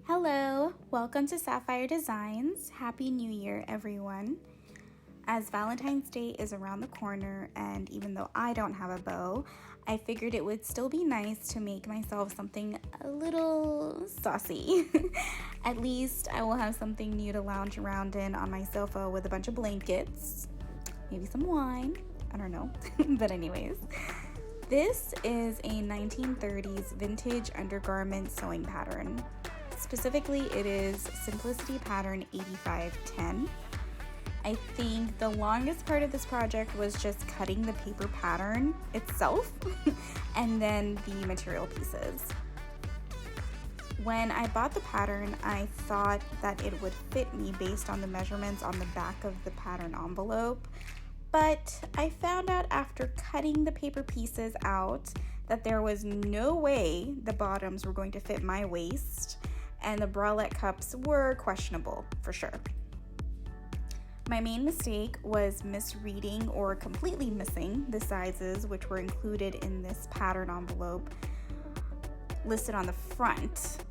Hello, welcome to Safire Designs. Happy New Year, everyone. As Valentine's Day is around the corner, and even though I don't have a bow, I figured it would still be nice to make myself something a little saucy. At least I will have something new to lounge around in on my sofa with a bunch of blankets, maybe some wine, I don't know. But anyways, this is a 1930s vintage undergarment sewing pattern. Specifically, it is Simplicity Pattern 8510. I think the longest part of this project was just cutting the paper pattern itself and then the material pieces. When I bought the pattern, I thought that it would fit me based on the measurements on the back of the pattern envelope, but I found out after cutting the paper pieces out that there was no way the bottoms were going to fit my waist, and the bralette cups were questionable for sure. My main mistake was misreading or completely missing the sizes which were included in this pattern envelope listed on the front.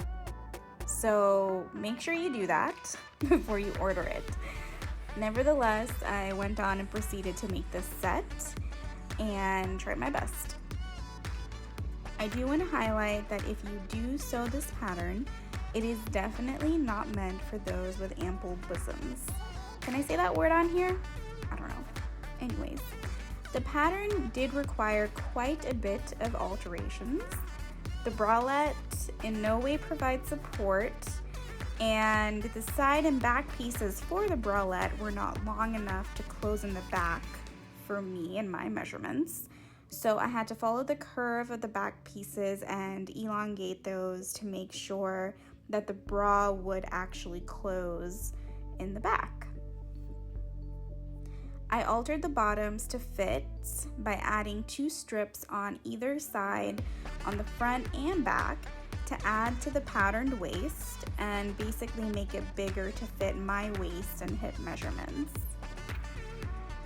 So make sure you do that before you order it. Nevertheless, I went on and proceeded to make this set and tried my best. I do want to highlight that if you do sew this pattern, it is definitely not meant for those with ample bosoms. Can I say that word on here? I don't know. Anyways, the pattern did require quite a bit of alterations. The bralette in no way provides support, and the side and back pieces for the bralette were not long enough to close in the back for me and my measurements. So I had to follow the curve of the back pieces and elongate those to make sure that the bra would actually close in the back. I altered the bottoms to fit by adding 2 strips on either side on the front and back to add to the patterned waist and basically make it bigger to fit my waist and hip measurements.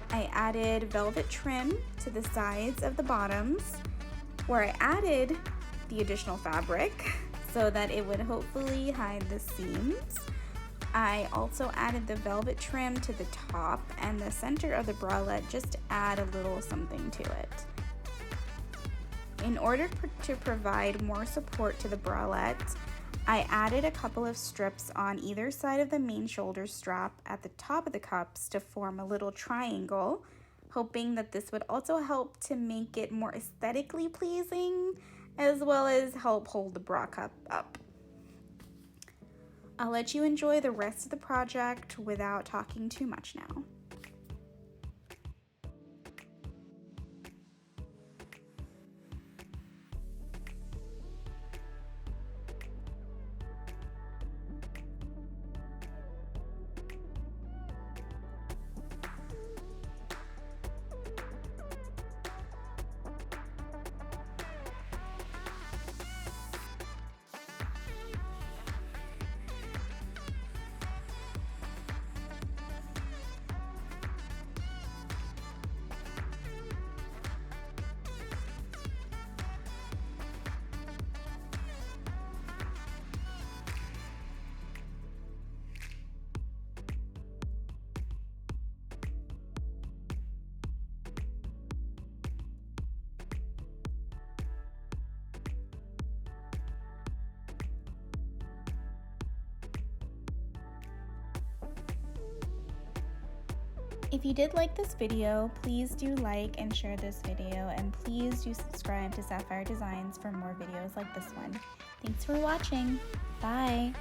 I added velvet trim to the sides of the bottoms where I added the additional fabric so that it would hopefully hide the seams. I also added the velvet trim to the top and the center of the bralette just to add a little something to it. In order to provide more support to the bralette, I added a couple of strips on either side of the main shoulder strap at the top of the cups to form a little triangle, hoping that this would also help to make it more aesthetically pleasing, as well as help hold the bra cup up. I'll let you enjoy the rest of the project without talking too much now. If you did like this video, please do like and share this video, and please do subscribe to Safire Designs for more videos like this one. Thanks for watching. Bye.